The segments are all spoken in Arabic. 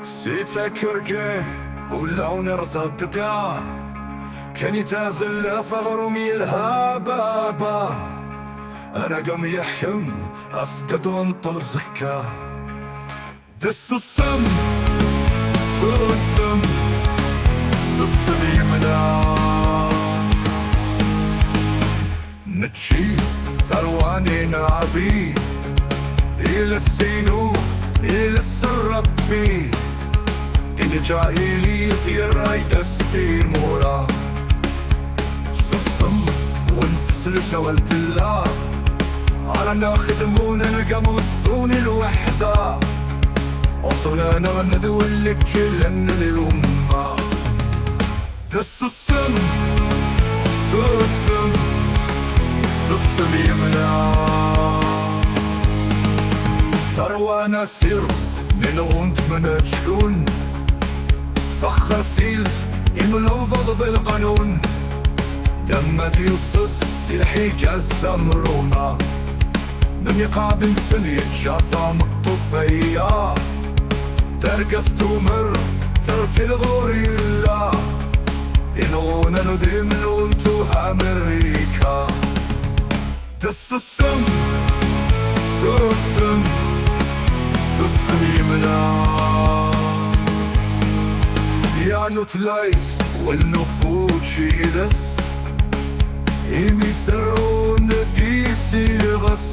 سيتكركه ولو نرتقطع كان يتازل فغرمي الهبابة أنا قم يحكم أسقط وانطر زكا دس السم السم يملا نتشي ثرواني نعبي إلى السينو إلى السربي إن جاهليتي رايد استيمورا سسم ونسل شوالت الله على ناخدمون القمصون الوحدة وصلنا ندول لك كلن للأمة دس السم يملا تروانا سير من غنت من تشكون فخر فيل يملو ضد القانون لما دي الصد سلحيك الزمرونة من يقابل سنة جاثام الطفية ترقص تمر ترفي الغوريلا ينغونا ندري من وانتو أمريكا دس السم يملا يا نتلاي والنفوش يدس إيمي سرون ديسي غس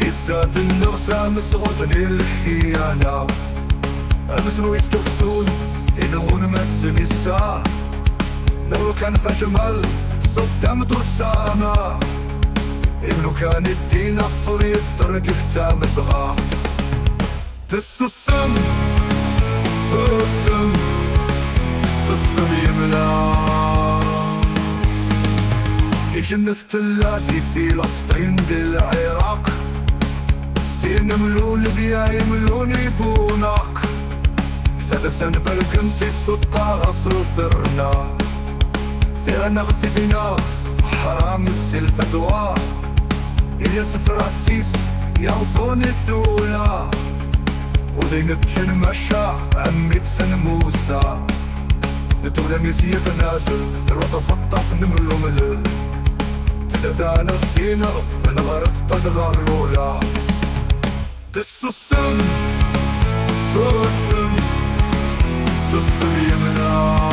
إساد النغثة مسغطني الخيانة أمسنو يستغسون إنغون مسمي الساعة لو كان فجمل صدمت السامة إنو كان الدين الصر يترق اهتام صغار دس السم يملا يجنث تلاتي فلسطين دي العراق سين ملو ليبيا يملوني بوناك ثلاثة برقنتي سطا غصر فرنا ثيرنا غثي فينا حرام الفتوى إليا سفر عسيس يوصون الدولة ودين تشن مشا عمي تسن موسى الدولة ميسية تنازل الوطا سطف نملو ملل تدانا سينا من غارت تدغى الرولا دس السم يملا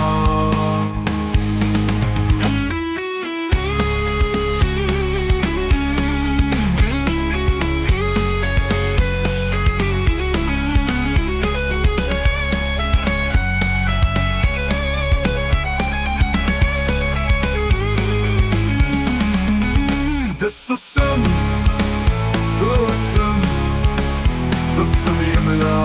دس السم يملا